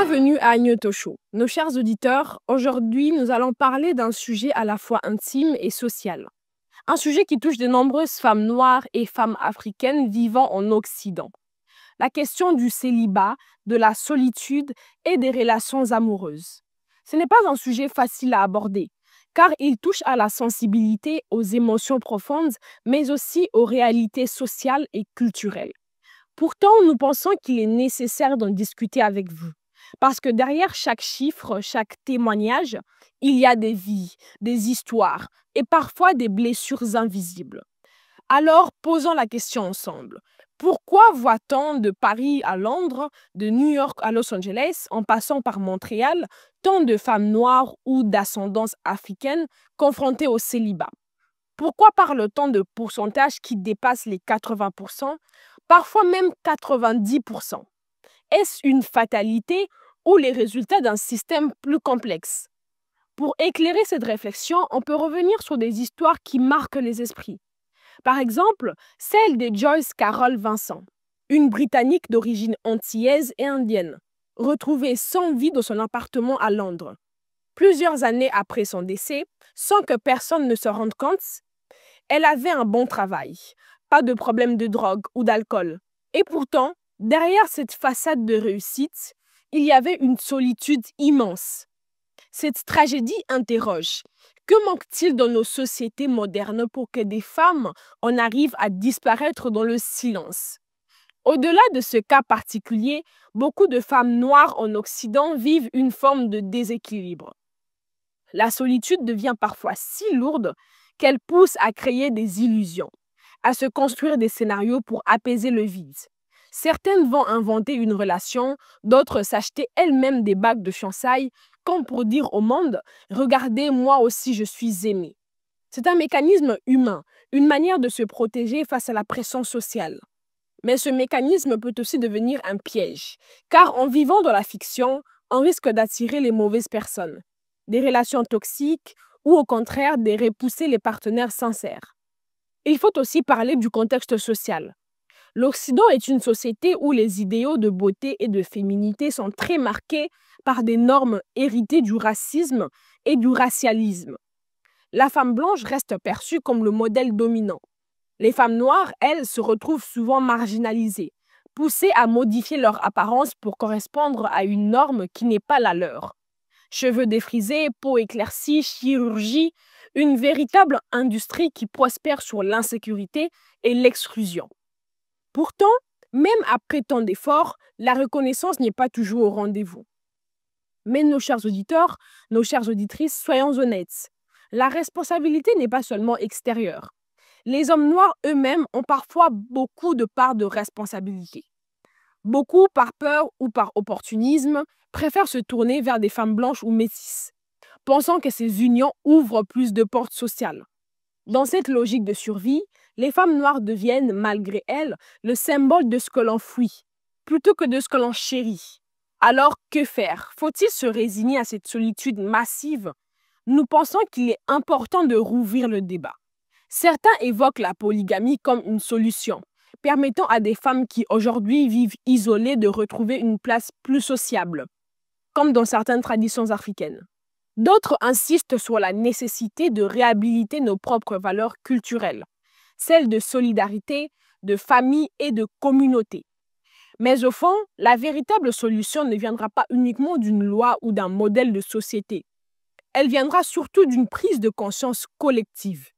Bienvenue à Agnoto Show. Nos chers auditeurs, aujourd'hui nous allons parler d'un sujet à la fois intime et social. Un sujet qui touche de nombreuses femmes noires et femmes africaines vivant en Occident. La question du célibat, de la solitude et des relations amoureuses. Ce n'est pas un sujet facile à aborder, car il touche à la sensibilité, aux émotions profondes, mais aussi aux réalités sociales et culturelles. Pourtant, nous pensons qu'il est nécessaire d'en discuter avec vous. Parce que derrière chaque chiffre, chaque témoignage, il y a des vies, des histoires et parfois des blessures invisibles. Alors, posons la question ensemble. Pourquoi voit-on de Paris à Londres, de New York à Los Angeles, en passant par Montréal, tant de femmes noires ou d'ascendance africaine confrontées au célibat? Pourquoi parle-t-on de pourcentages qui dépassent les 80%, parfois même 90%? Est-ce une fatalité ou les résultats d'un système plus complexe? Pour éclairer cette réflexion, on peut revenir sur des histoires qui marquent les esprits. Par exemple, celle de Joyce Carol Vincent, une Britannique d'origine antillaise et indienne, retrouvée sans vie dans son appartement à Londres. Plusieurs années après son décès, sans que personne ne se rende compte, elle avait un bon travail, pas de problème de drogue ou d'alcool. Et pourtant, derrière cette façade de réussite, il y avait une solitude immense. Cette tragédie interroge. Que manque-t-il dans nos sociétés modernes pour que des femmes en arrivent à disparaître dans le silence? Au-delà de ce cas particulier, beaucoup de femmes noires en Occident vivent une forme de déséquilibre. La solitude devient parfois si lourde qu'elle pousse à créer des illusions, à se construire des scénarios pour apaiser le vide. Certaines vont inventer une relation, d'autres s'acheter elles-mêmes des bagues de fiançailles, comme pour dire au monde « Regardez, moi aussi je suis aimée ». C'est un mécanisme humain, une manière de se protéger face à la pression sociale. Mais ce mécanisme peut aussi devenir un piège, car en vivant dans la fiction, on risque d'attirer les mauvaises personnes, des relations toxiques ou au contraire de repousser les partenaires sincères. Il faut aussi parler du contexte social. L'Occident est une société où les idéaux de beauté et de féminité sont très marqués par des normes héritées du racisme et du racialisme. La femme blanche reste perçue comme le modèle dominant. Les femmes noires, elles, se retrouvent souvent marginalisées, poussées à modifier leur apparence pour correspondre à une norme qui n'est pas la leur. Cheveux défrisés, peau éclaircie, chirurgie, une véritable industrie qui prospère sur l'insécurité et l'exclusion. Pourtant, même après tant d'efforts, la reconnaissance n'est pas toujours au rendez-vous. Mais nos chers auditeurs, nos chères auditrices, soyons honnêtes. La responsabilité n'est pas seulement extérieure. Les hommes noirs eux-mêmes ont parfois beaucoup de parts de responsabilité. Beaucoup, par peur ou par opportunisme, préfèrent se tourner vers des femmes blanches ou métisses, pensant que ces unions ouvrent plus de portes sociales. Dans cette logique de survie, les femmes noires deviennent, malgré elles, le symbole de ce que l'on fuit, plutôt que de ce que l'on chérit. Alors, que faire? Faut-il se résigner à cette solitude massive? Nous pensons qu'il est important de rouvrir le débat. Certains évoquent la polygamie comme une solution, permettant à des femmes qui aujourd'hui vivent isolées de retrouver une place plus sociable, comme dans certaines traditions africaines. D'autres insistent sur la nécessité de réhabiliter nos propres valeurs culturelles, celles de solidarité, de famille et de communauté. Mais au fond, la véritable solution ne viendra pas uniquement d'une loi ou d'un modèle de société. Elle viendra surtout d'une prise de conscience collective.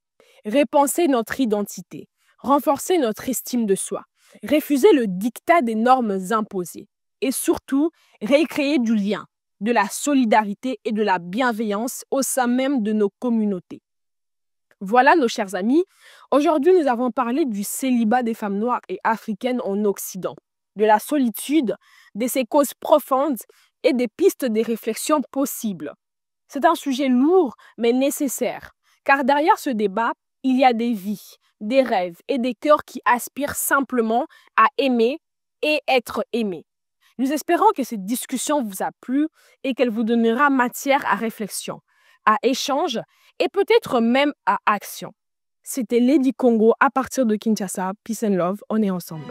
Repenser notre identité, renforcer notre estime de soi, refuser le diktat des normes imposées et surtout recréer du lien, de la solidarité et de la bienveillance au sein même de nos communautés. Voilà, nos chers amis, aujourd'hui nous avons parlé du célibat des femmes noires et africaines en Occident, de la solitude, de ses causes profondes et des pistes de réflexion possibles. C'est un sujet lourd mais nécessaire, car derrière ce débat, il y a des vies, des rêves et des cœurs qui aspirent simplement à aimer et être aimés. Nous espérons que cette discussion vous a plu et qu'elle vous donnera matière à réflexion, à échange et peut-être même à action. C'était Lady Congo à partir de Kinshasa. Peace and love, on est ensemble.